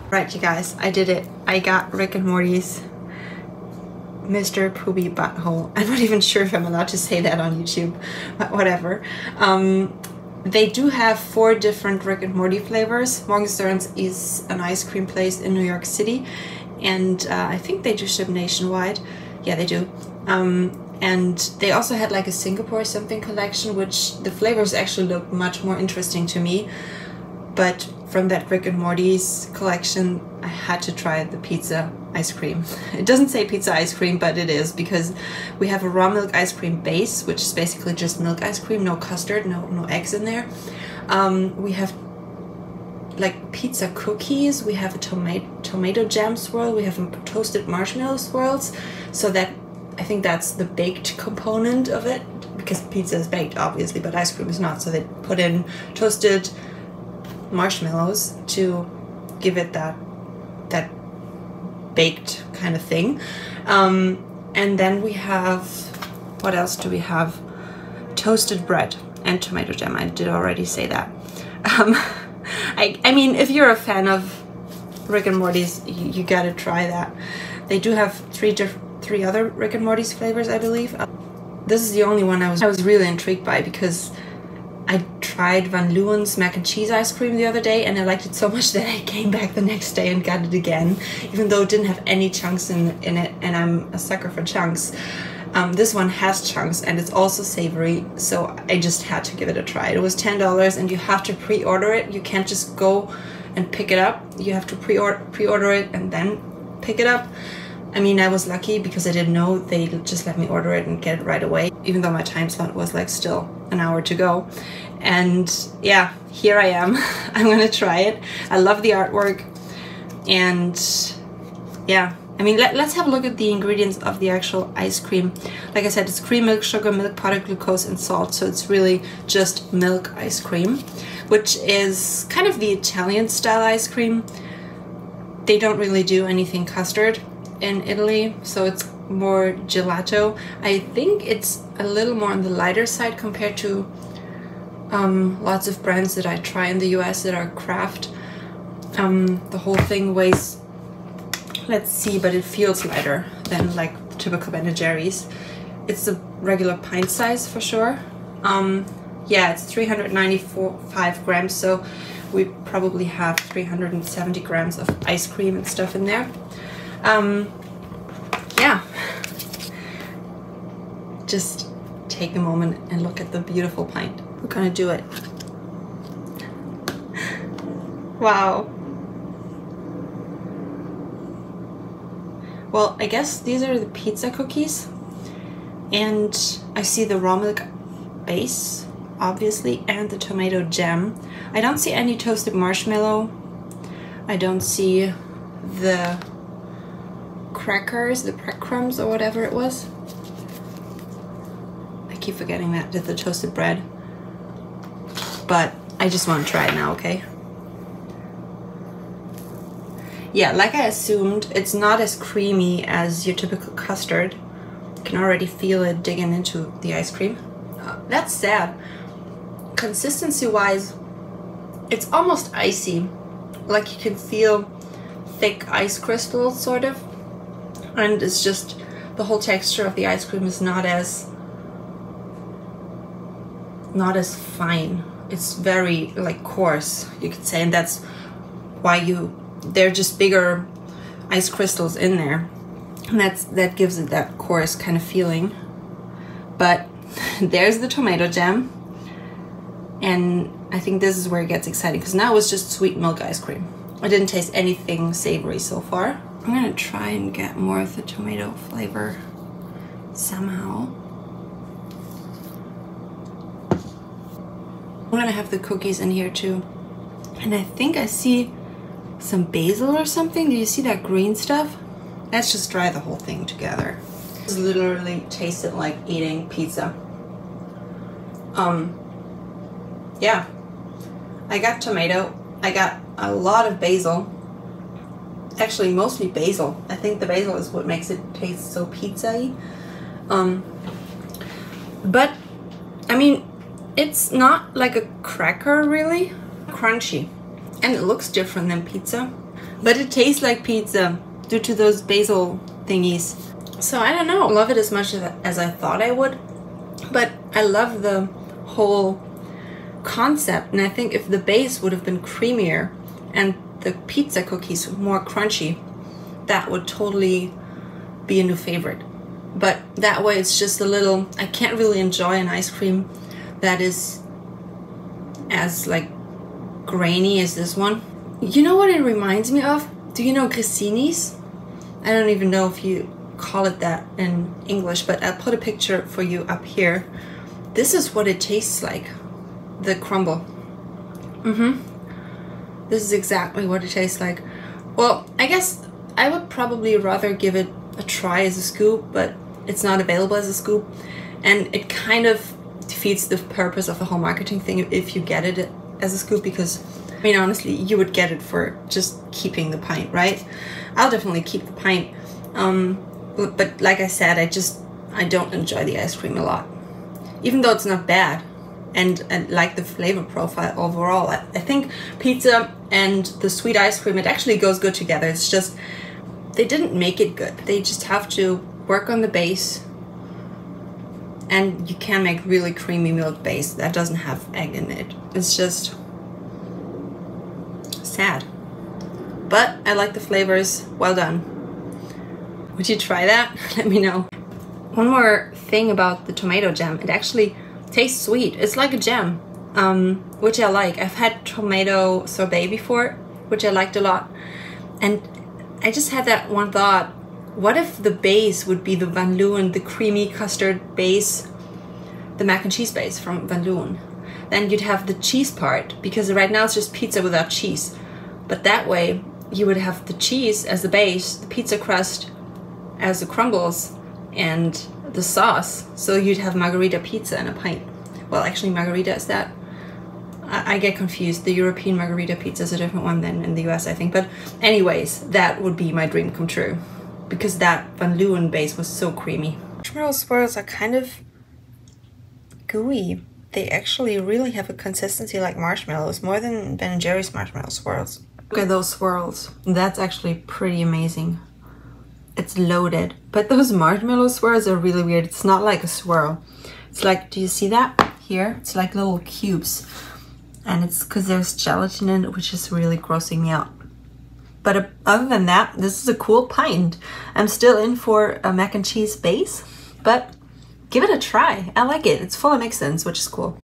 Right, you guys, I did it. I got Rick and Morty's Mr. Poopy Butthole. I'm not even sure if I'm allowed to say that on YouTube, but whatever. They do have 4 different Rick and Morty flavors. Morgenstern's is an ice cream place in New York City, and I think they do ship nationwide. Yeah, they do. And they also had like a Singapore something collection, which the flavors actually look much more interesting to me. But from that Rick and Morty's collection, I had to try the pizza ice cream. It doesn't say pizza ice cream, but it is, because we have a raw milk ice cream base, which is basically just milk ice cream, no custard, no eggs in there. We have like pizza cookies, we have a tomato jam swirl, we have toasted marshmallow swirls, so that I think that's the baked component of it, because pizza is baked obviously, but ice cream is not, so they put in toasted marshmallows to give it that baked kind of thing. And then we have, what else do we have? Toasted bread and tomato jam. I did already say that. I mean, if you're a fan of Rick and Morty's, you gotta try that. They do have three other Rick and Morty's flavors, I believe. This is the only one I was really intrigued by, because I tried Van Leeuwen's mac and cheese ice cream the other day, and I liked it so much that I came back the next day and got it again, even though it didn't have any chunks in it, and I'm a sucker for chunks. This one has chunks, and it's also savory, so I just had to give it a try. It was $10, and you have to pre-order it. You can't just go and pick it up. You have to pre-order it and then pick it up. I mean, I was lucky because I didn't know. They just let me order it and get it right away, even though my time slot was like still an hour to go. And yeah, here I am. I'm gonna try it. I love the artwork, and yeah, I mean, let's have a look at the ingredients of the actual ice cream. Like I said, it's cream, milk, sugar, milk powder, glucose, and salt, so it's really just milk ice cream, which is kind of the Italian style ice cream. They don't really do anything custard in Italy, so it's more gelato. I think it's a little more on the lighter side compared to lots of brands that I try in the US that are craft. The whole thing weighs, let's see, but it feels lighter than like the typical Ben & Jerry's. It's a regular pint size for sure. Yeah, it's 395 grams, so we probably have 370 grams of ice cream and stuff in there. Yeah, just take a moment and look at the beautiful pint. We're gonna do it. Wow. Well, I guess these are the pizza cookies, and I see the raw milk base, obviously, and the tomato jam. I don't see any toasted marshmallow. I don't see the crackers, the breadcrumbs or whatever it was. I keep forgetting that, the toasted bread. But I just want to try it now, okay? Yeah, like I assumed, it's not as creamy as your typical custard. You can already feel it digging into the ice cream. That's sad. Consistency-wise, it's almost icy. Like you can feel thick ice crystals, sort of. And it's just, the whole texture of the ice cream is not as fine. It's very like coarse, you could say, and that's why they're just bigger ice crystals in there, and that gives it that coarse kind of feeling. But there's the tomato jam, and I think this is where it gets exciting, because now it's just sweet milk ice cream. I didn't taste anything savory so far. I'm gonna try and get more of the tomato flavor somehow. I'm gonna have the cookies in here too. And I think I see some basil or something. Do you see that green stuff? Let's just try the whole thing together. This literally tasted like eating pizza. Yeah, I got tomato. I got a lot of basil. Actually, mostly basil. I think the basil is what makes it taste so pizza-y. But, I mean, it's not like a cracker, really. Crunchy. And it looks different than pizza. But it tastes like pizza due to those basil thingies. So, I don't know. I love it as much as I thought I would. But I love the whole concept. And I think if the base would have been creamier and the pizza cookies more crunchy, that would totally be a new favorite. But that way it's just a little, I can't really enjoy an ice cream that is as like grainy as this one. You know what it reminds me of? Do you know grissini's? I don't even know if you call it that in English, but I'll put a picture for you up here. This is what it tastes like, the crumble. This is exactly what it tastes like. Well, I guess I would probably rather give it a try as a scoop, but it's not available as a scoop. And it kind of defeats the purpose of the whole marketing thing if you get it as a scoop, because, I mean, honestly, you would get it for just keeping the pint, right? I'll definitely keep the pint. But like I said, I don't enjoy the ice cream a lot. Even though it's not bad. And like the flavor profile overall. I think pizza and the sweet ice cream, it actually goes good together. It's just, they didn't make it good. They just have to work on the base. And you can make really creamy milk base that doesn't have egg in it. It's just sad. But I like the flavors. Well done. Would you try that? Let me know. One more thing about the tomato jam. It actually tastes sweet. It's like a jam, which I like. I've had tomato sorbet before, which I liked a lot. And I just had that one thought. What if the base would be the Van Leeuwen, the creamy custard base, the mac and cheese base from Van Leeuwen? Then you'd have the cheese part, because right now it's just pizza without cheese. But that way, you would have the cheese as the base, the pizza crust as the crumbles, and the sauce. So you'd have margarita pizza in a pint. Well, actually, margarita is that. I get confused. The European margarita pizza is a different one than in the US, I think. But anyways, that would be my dream come true, because that Van Leeuwen base was so creamy. Marshmallow swirls are kind of gooey. They actually really have a consistency like marshmallows, more than Ben & Jerry's marshmallow swirls. Look at those swirls. That's actually pretty amazing. It's loaded. But those marshmallow swirls are really weird. It's not like a swirl. It's like, do you see that? Here? It's like little cubes. And it's because there's gelatin in it, which is really grossing me out. But other than that, this is a cool pint. I'm still in for a mac and cheese base, but give it a try. I like it. It's full of mix-ins, which is cool.